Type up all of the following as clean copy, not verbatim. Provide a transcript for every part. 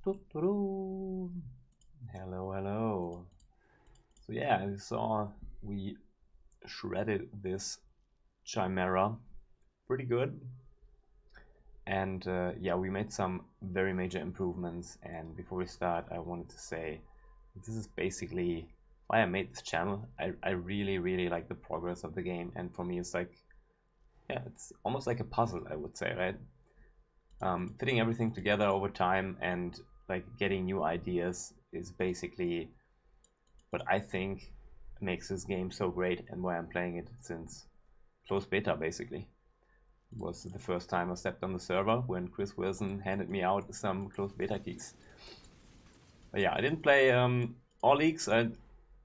Hello, hello. So yeah, as you saw, we shredded this Chimera pretty good. And yeah, we made some very major improvements. And before we start, I wanted to say this is basically why I made this channel. I really, really like the progress of the game. And for me, it's like, yeah, it's almost like a puzzle, I would say, right? Fitting everything together over time and like getting new ideas is basically what I think makes this game so great and why I'm playing it since closed beta basically. It was the first time I stepped on the server when Chris Wilson handed me out some closed beta keys. But yeah, I didn't play all leagues.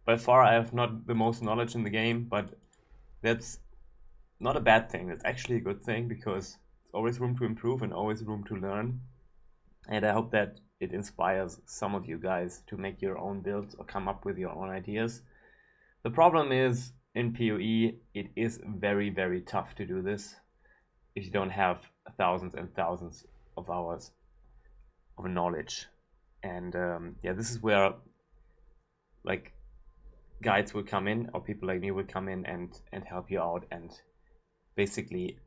By far I have not the most knowledge in the game, but that's not a bad thing. That's actually a good thing because there's always room to improve and always room to learn. And I hope that it inspires some of you guys to make your own builds or come up with your own ideas. The problem is in PoE, it is very, very tough to do this if you don't have thousands and thousands of hours of knowledge. And yeah, this is where like guides will come in, or people like me will come in and help you out and basically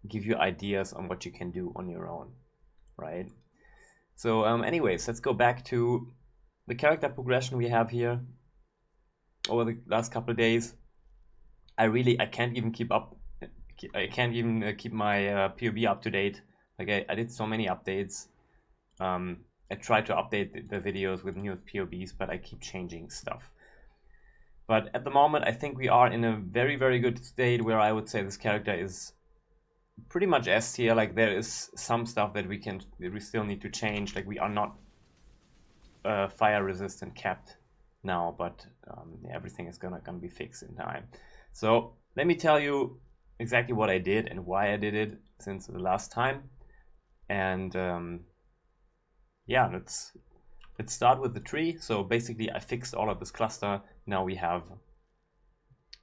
give you ideas on what you can do on your own, right? So anyways, let's go back to the character progression we have here over the last couple of days. I can't even keep up. I can't even keep my PoB up to date. Like I did so many updates. I tried to update the videos with new PoBs, but I keep changing stuff. But at the moment, I think we are in a very, very good state where I would say this character is pretty much S tier. Like there is some stuff that we still need to change. Like we are not fire resistant capped now, but everything is gonna be fixed in time. So let me tell you exactly what I did and why I did it since the last time. And yeah, let's start with the tree. So basically I fixed all of this cluster. Now we have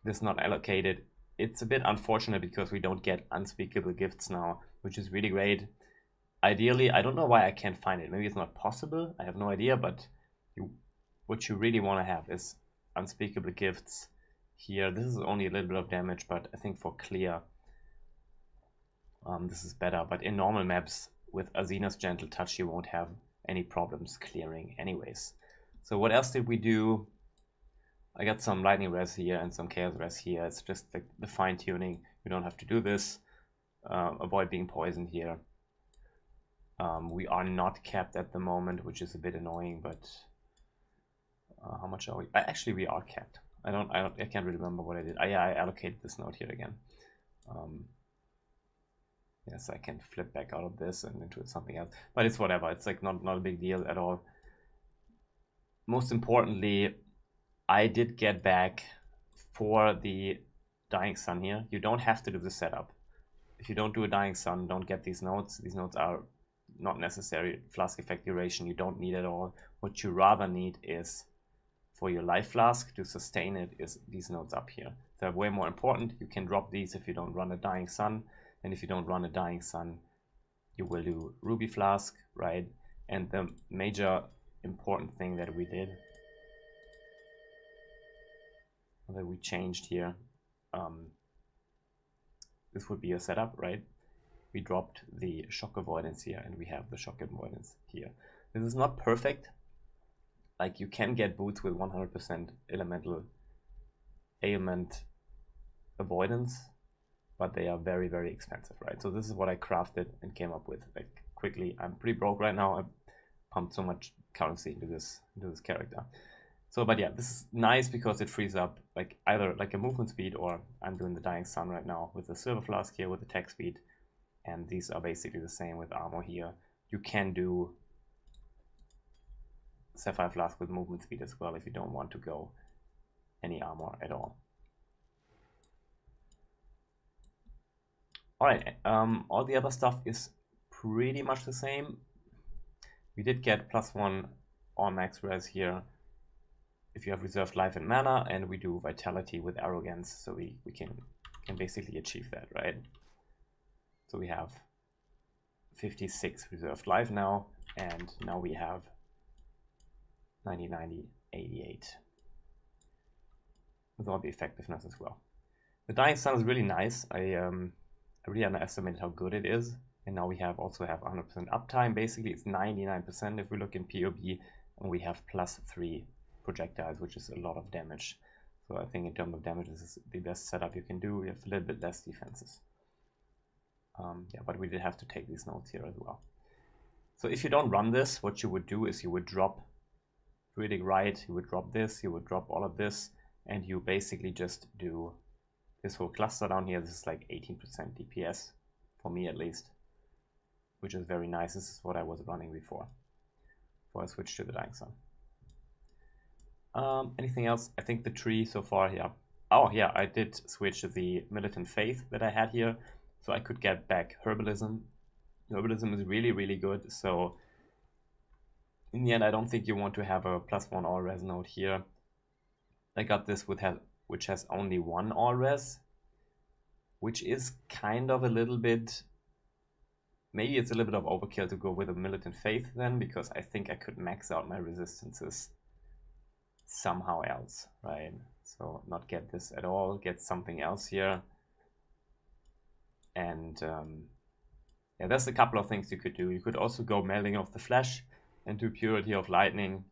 this not allocated. It's a bit unfortunate because we don't get unspeakable gifts now, which is really great. Ideally, I don't know why I can't find it. Maybe it's not possible. I have no idea, but what you really want to have is unspeakable gifts here. This is only a little bit of damage, but I think for clear, this is better. But in normal maps with Azina's Gentle Touch, you won't have any problems clearing anyways. So what else did we do? I got some lightning res here and some chaos res here. It's just the fine tuning. You don't have to do this. Avoid being poisoned here. We are not capped at the moment, which is a bit annoying, but how much are we? Actually, we are capped. I can't really remember what I did. Yeah, I allocated this node here again. Yes, I can flip back out of this and into something else, but it's whatever. It's like not a big deal at all. Most importantly, I did get back for the Dying Sun here. You don't have to do the setup. If you don't do a Dying Sun, don't get these nodes. These nodes are not necessary. Flask effect duration, you don't need at all. What you rather need is for your life flask to sustain it is these nodes up here. They're way more important. You can drop these if you don't run a Dying Sun. And if you don't run a Dying Sun, you will do Ruby Flask, right? And the major important thing that we did, that we changed here, this would be a setup, right? We dropped the shock avoidance here and we have the shock avoidance here. This is not perfect. Like you can get boots with 100% elemental ailment avoidance, but they are very, very expensive, right? So this is what I crafted and came up with like quickly. I'm pretty broke right now. I pumped so much currency into this character. So, but yeah, this is nice because it frees up like either like a movement speed, or I'm doing the Dying Sun right now with the Silver Flask here with the attack speed. And these are basically the same with armor here. You can do Sapphire Flask with movement speed as well if you don't want to go any armor at all. Alright, all the other stuff is pretty much the same. We did get +1 or max res here if you have reserved life and mana, and we do vitality with arrogance, so we can basically achieve that, right? So we have 56 reserved life now, and now we have 90, 90, 88. With all the effectiveness as well. The Dying Sun is really nice. I really underestimated how good it is. And now we also have 100% uptime. Basically, it's 99% if we look in PoB, and we have +3 projectiles, which is a lot of damage. So I think in terms of damage, this is the best setup you can do. We have a little bit less defenses. Yeah, but we did have to take these notes here as well. So if you don't run this, what you would do is you would drop Druidic Rite, you would drop this, you would drop all of this, and you basically just do this whole cluster down here. This is like 18% DPS, for me at least, which is very nice. This is what I was running before I switched to the Dying Sun. Anything else? I think the tree so far, yeah. Oh yeah, I did switch the Militant Faith that I had here, so I could get back Herbalism. Herbalism is really, really good, so in the end I don't think you want to have a +1 all res node here. I got this which has only 1 all res, which is kind of a little bit, maybe it's a little bit of overkill to go with a Militant Faith then, because I think I could max out my resistances somehow else, right? So not get this at all, get something else here. And yeah, there's a couple of things you could do. You could also go Melding of the Flesh and do Purity of Lightning.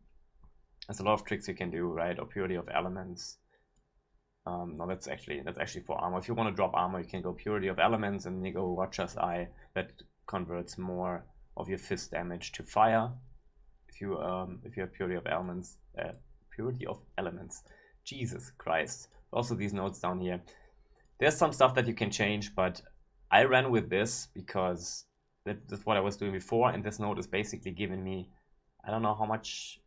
There's a lot of tricks you can do, right? Or Purity of Elements. No, that's actually for armor. If you want to drop armor, you can go Purity of Elements and you go Watcher's Eye. That converts more of your fist damage to fire. If you have Purity of Elements, Jesus Christ. Also these notes down here. There's some stuff that you can change, but I ran with this because that's what I was doing before, and this node is basically giving me, I don't know how much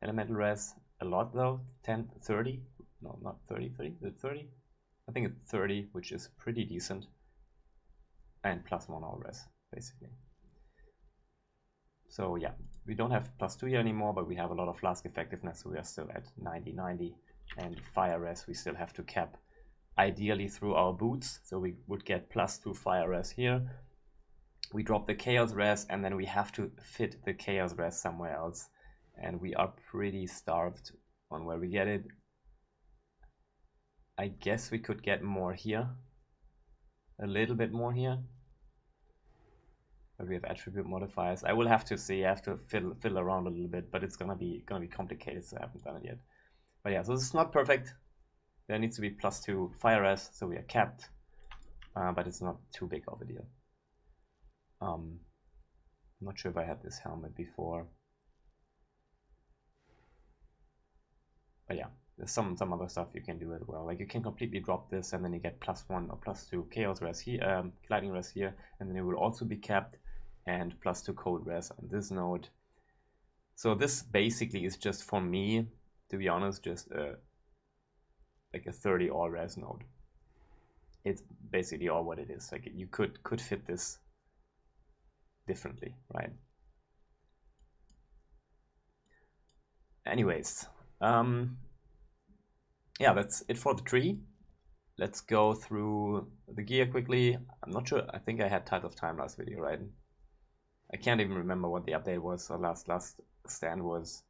elemental res, a lot though, 10, 30, no, not 30, 30, is it 30? I think it's 30, which is pretty decent, and +1 all res, basically. So yeah, we don't have +2 here anymore, but we have a lot of flask effectiveness, so we are still at 90, 90, and fire res we still have to cap ideally through our boots, so we would get +2 fire res here. We drop the chaos res, and then we have to fit the chaos res somewhere else, and we are pretty starved on where we get it. I guess we could get more here, a little bit more here, but we have attribute modifiers. I will have to see, I have to fiddle around a little bit, but it's gonna be complicated, so I haven't done it yet. But yeah, so this is not perfect. There needs to be +2 fire res, so we are capped, but it's not too big of a deal. I'm not sure if I had this helmet before, but yeah, there's some other stuff you can do as well. Like you can completely drop this, and then you get +1 or +2 chaos res here, lightning res here, and then it will also be capped, and +2 cold res on this node. So this basically is just, for me, to be honest, just like a 30 all res node. It's basically all what it is. Like you could fit this differently, right? Anyways, yeah, that's it for the tree. Let's go through the gear quickly. I'm not sure, I think I had Tide of Time last video, right? I can't even remember what the update was, or last stand was.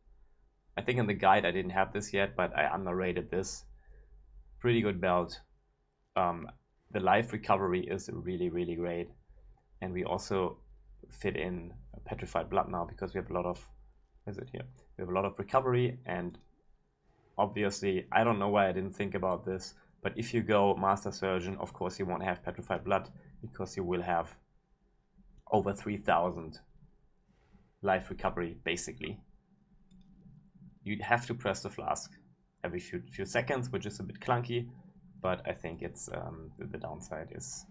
I think in the guide I didn't have this yet, but I underrated this. Pretty good belt. The life recovery is really, really great, and we also fit in Petrified Blood now because we have a lot of, where is it here? We have a lot of recovery, and obviously, I don't know why I didn't think about this, but if you go Master Surgeon, of course you won't have Petrified Blood because you will have over 3000 life recovery, basically. You have to press the flask every few seconds, which is a bit clunky, but I think it's the downside is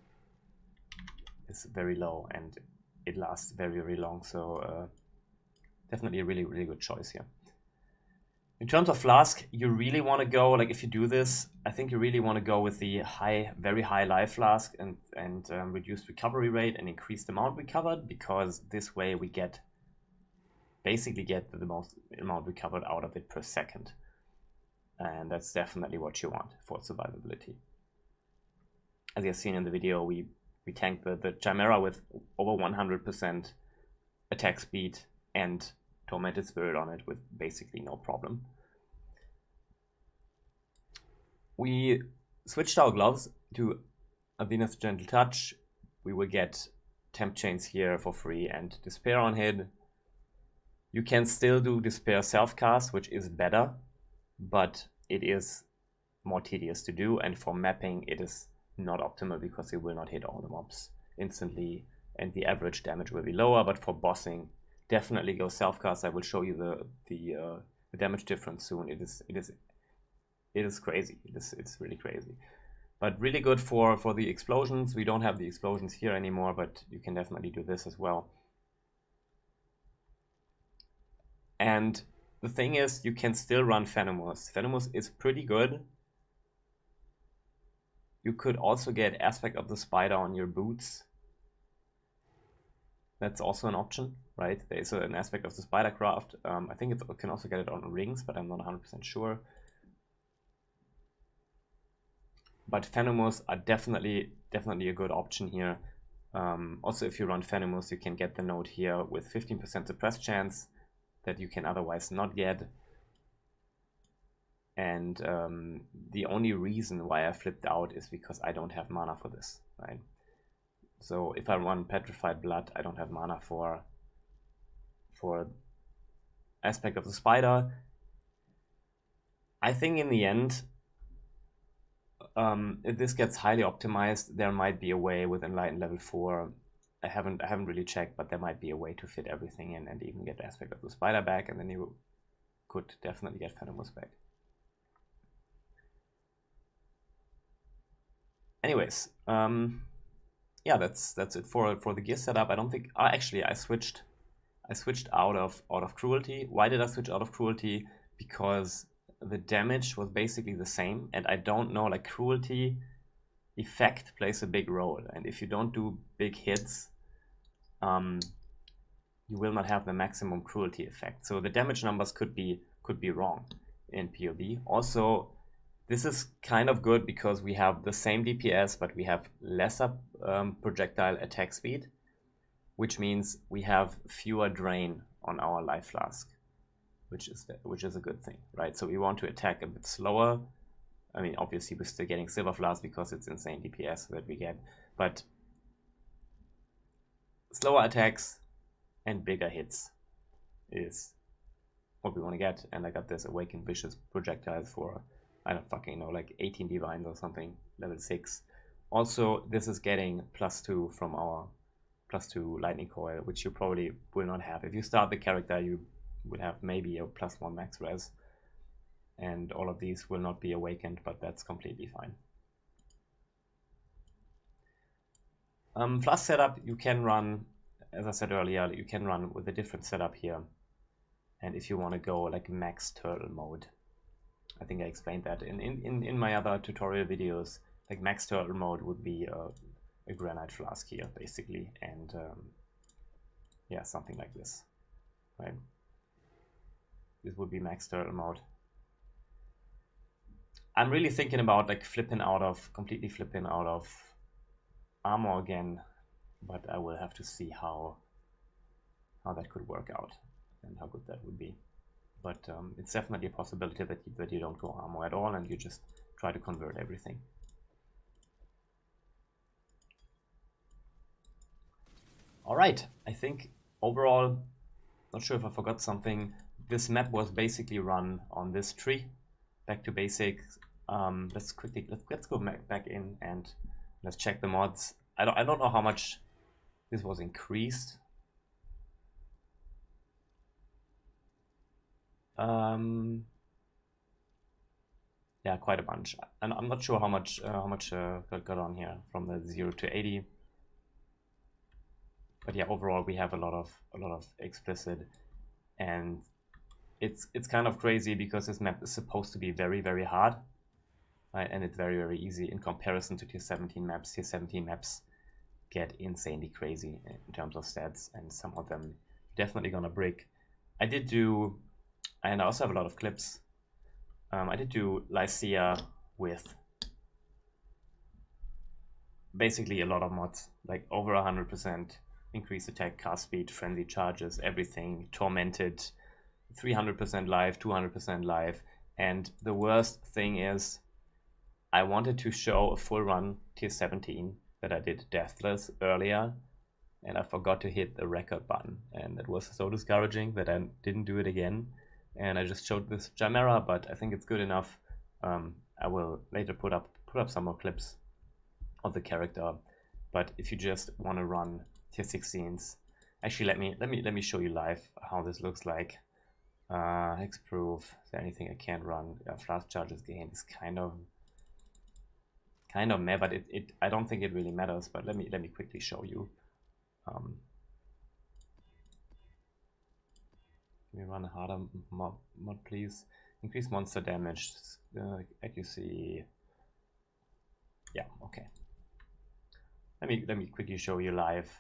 very low, and it lasts very, very long, so definitely a really, really good choice here. In terms of flask, you really want to go, like if you do this, I think you really want to go with the very high life flask and reduced recovery rate and increase the amount recovered, because this way we basically get the most amount recovered out of it per second. And that's definitely what you want for survivability. As you've seen in the video, we tanked the Chimera with over 100% attack speed and Tormented Spirit on it with basically no problem. We switched our gloves to Athena's Gentle Touch. We will get Temp Chains here for free and Despair on hit. You can still do Despair self-cast, which is better, but it is more tedious to do, and for mapping it is not optimal because it will not hit all the mobs instantly and the average damage will be lower. But for bossing, definitely go self-cast. I will show you the damage difference soon. It is crazy. It's really crazy, but really good for the explosions. We don't have the explosions here anymore, but you can definitely do this as well. And the thing is, you can still run Venomous. Venomous is pretty good. You could also get Aspect of the Spider on your boots. That's also an option, right? There is an Aspect of the Spider craft. I think it can also get it on rings, but I'm not 100% sure. But Venomous are definitely a good option here. Also, if you run Venomous, you can get the node here with 15% suppress chance that you can otherwise not get. And the only reason why I flipped out is because I don't have mana for this, right? So if I run Petrified Blood, I don't have mana for Aspect of the Spider. I think in the end, if this gets highly optimized, there might be a way with Enlightened level 4. I haven't really checked, but there might be a way to fit everything in and even get the Aspect of the Spider back, and then you could definitely get Venomous back. Anyways, yeah, that's it for the gear setup. I don't think actually I switched out of Cruelty. Why did I switch out of Cruelty? Because the damage was basically the same, and I don't know, like, Cruelty effect plays a big role, and if you don't do big hits, you will not have the maximum Cruelty effect. So the damage numbers could be wrong in PoB. Also, this is kind of good because we have the same DPS, but we have lesser projectile attack speed, which means we have fewer drain on our life flask, which is a good thing, right? So we want to attack a bit slower. I mean, obviously we're still getting Silver Flask because it's insane DPS that we get, but slower attacks and bigger hits is what we want to get. And I got this Awakened Vicious projectiles for, I don't fucking know, like 18 divines or something, level 6. Also, this is getting +2 from our +2 lightning coil, which you probably will not have. If you start the character, you will have maybe a +1 max res, and all of these will not be awakened, but that's completely fine. Flask setup, you can run, as I said earlier, you can run with a different setup here. And if you want to go like max turtle mode, I think I explained that in my other tutorial videos, like max turtle mode would be a granite flask here basically, and yeah, something like this, right? This would be max turtle mode. I'm really thinking about like completely flipping out of armor again, but I will have to see how that could work out and how good that would be. But it's definitely a possibility that you don't go armor at all and you just try to convert everything. All right, I think overall, not sure if I forgot something. This map was basically run on this tree. Back to basics. Let's go back in and let's check the mods. I don't know how much this was increased. Yeah, quite a bunch. And I'm not sure how much got on here from the 0 to 80. But yeah, overall we have a lot of explicit, and it's kind of crazy because this map is supposed to be very, very hard, right? And it's very, very easy in comparison to tier 17 maps. Tier 17 maps get insanely crazy in terms of stats, and some of them definitely gonna break. I did do, and I also have a lot of clips. I did do Lycia with basically a lot of mods, like over 100%. Increased attack, cast speed, frenzy charges, everything, tormented, 300% live, 200% live. And the worst thing is I wanted to show a full run tier 17 that I did deathless earlier, and I forgot to hit the record button, and it was so discouraging that I didn't do it again. And I just showed this Chimera, but I think it's good enough. I will later put up some more clips of the character. But if you just want to run tier 16s, actually let me show you live how this looks like. Hexproof. Is there anything I can't run? Yeah, flash charges gain is kind of meh, but I don't think it really matters. But let me quickly show you. Can we run a harder mod, please? Increase monster damage, accuracy. Yeah, okay. Let me quickly show you live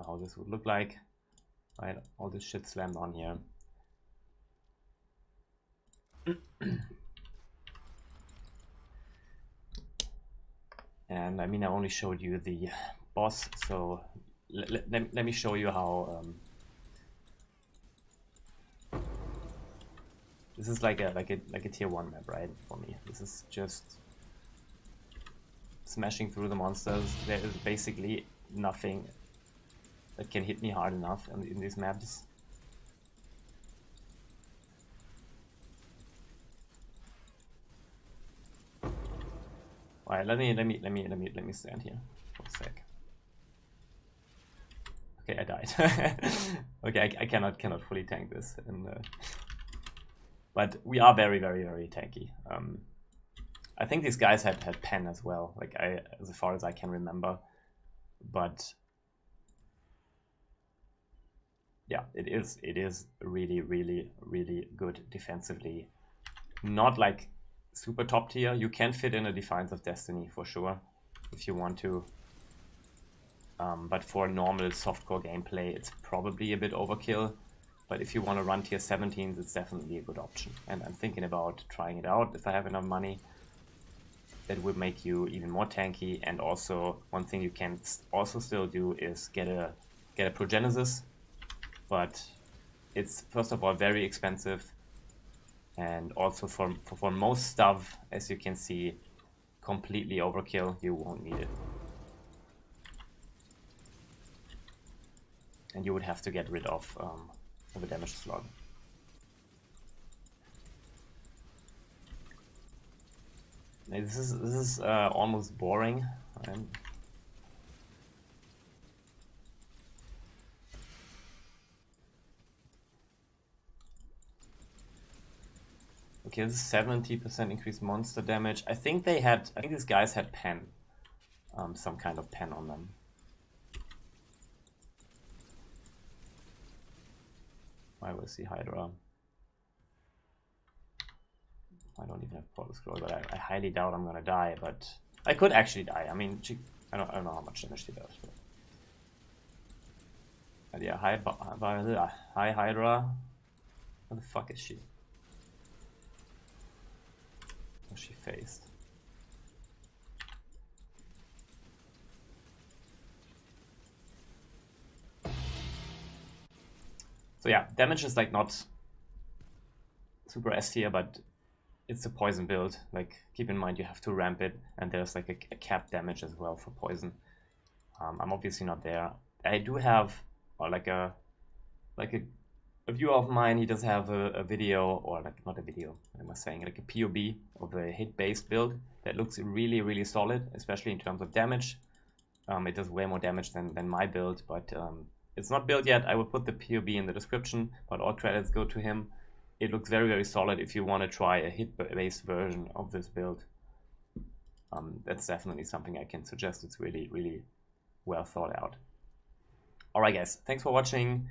how this would look like. Right, all this shit slammed on here. And I mean, I only showed you the boss, so let me show you how. This is like a tier 1 map, right? For me, this is just smashing through the monsters. There is basically nothing that can hit me hard enough in these maps. Alright, let me stand here for a sec. Okay, I died. Okay, I cannot fully tank this, and but we are very tanky. I think these guys had pen as well, like as far as I can remember. But yeah, it is really good defensively. Not like super top tier. You can fit in a Defiance of Destiny for sure if you want to. But for normal softcore gameplay, it's probably a bit overkill. But if you want to run tier 17s, it's definitely a good option. And I'm thinking about trying it out if I have enough money. That would make you even more tanky. And also, one thing you can also still do is get a Progenesis. But it's, first of all, very expensive. And also for most stuff, as you can see, completely overkill. You won't need it. And you would have to get rid of a damage slot. This is almost boring, right? Okay, this is 70% increased monster damage. I think these guys had pen, some kind of pen on them. I will see Hydra. I don't even have PoB scroll, but I highly doubt I'm gonna die. But I could actually die. I mean, I don't know how much damage she does. But yeah, hi Hydra. Where the fuck is she? Oh, she phased. So yeah, damage is like not super S tier, but it's a poison build. Like, keep in mind you have to ramp it, and there's like a cap damage as well for poison. I'm obviously not there. I do have like a viewer of mine. He does have a video, or like not a video. What am I saying? Like a PoB of a hit-based build that looks really solid, especially in terms of damage. It does way more damage than my build, but it's not built yet. I will put the PoB in the description, but all credits go to him. It looks very solid if you want to try a hit-based version of this build. That's definitely something I can suggest. It's really well thought out. Alright guys, thanks for watching,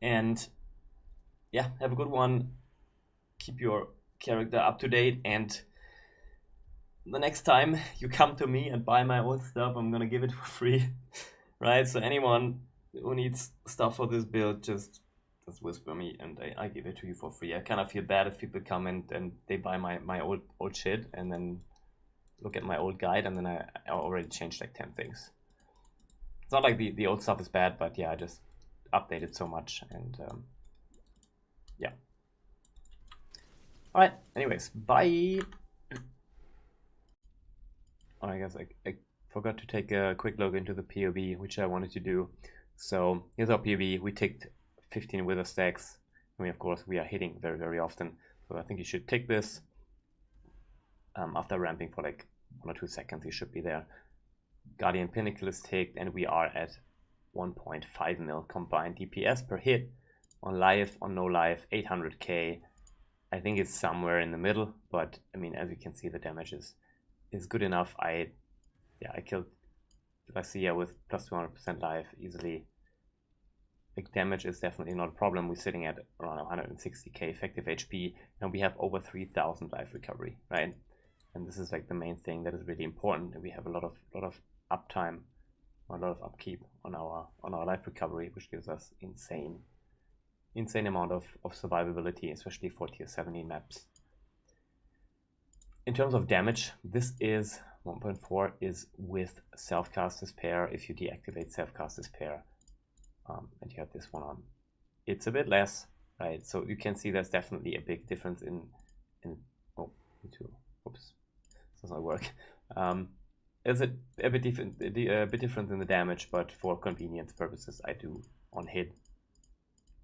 and yeah, have a good one. Keep your character up to date, and the next time you come to me and buy my old stuff, I'm gonna give it for free. Right, so anyone who needs stuff for this build, just whisper me and I give it to you for free. I kind of feel bad if people come and they buy my old shit and then look at my old guide, and then I already changed like 10 things. It's not like the old stuff is bad, but yeah, I just updated so much, and yeah. Alright, anyways, bye! Oh, I guess I forgot to take a quick look into the PoB, which I wanted to do. So here's our PoB. We ticked 15 wither stacks. I mean, of course, we are hitting very, very often. So I think you should tick this. After ramping for like 1 or 2 seconds, you should be there. Guardian Pinnacle is ticked, and we are at 1.5 mil combined DPS per hit. On live, on no live, 800k. I think it's somewhere in the middle, but I mean, as you can see, the damage is good enough. I killed Glacia with plus 200% live easily. Like, damage is definitely not a problem. We're sitting at around 160k effective HP, and we have over 3000 life recovery, right? And this is like the main thing that is really important. We have a lot of uptime, a lot of upkeep on our life recovery, which gives us insane amount of survivability, especially for tier 17 maps. In terms of damage, this is 1.4 is with Self-Cast Despair. If you deactivate Self-Cast Despair and you have this one on, it's a bit less, right? So you can see there's definitely a big difference in oops, this does not work. There's a bit different in the damage, but for convenience purposes, I do on hit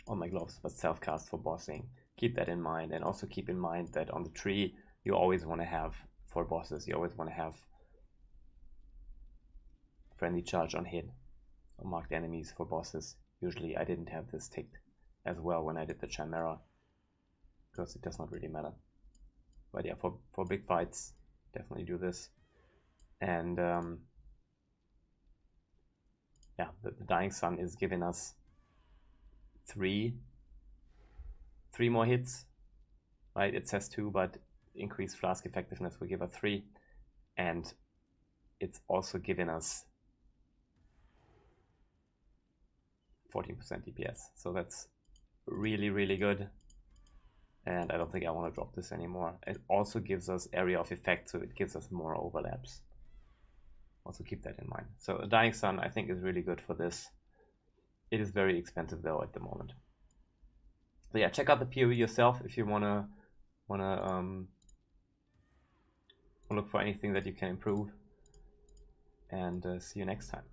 on my gloves, but self-cast for bossing. Keep that in mind, and also keep in mind that on the tree, you always want to have, for bosses, you always want to have friendly charge on hit or marked enemies for bosses. Usually I didn't have this ticked as well when I did the Chimera, because it does not really matter. But yeah, for big fights, definitely do this. And yeah, the Dying Sun is giving us three more hits, right? It says 2, but increased flask effectiveness will give us 3, and it's also giving us 14% DPS, so that's really, really good. And I don't think I want to drop this anymore. It also gives us area of effect, so it gives us more overlaps. Also keep that in mind. So a Dying Sun, I think, is really good for this. It is very expensive though at the moment. So yeah, check out the PoE yourself if you wanna look for anything that you can improve. And see you next time.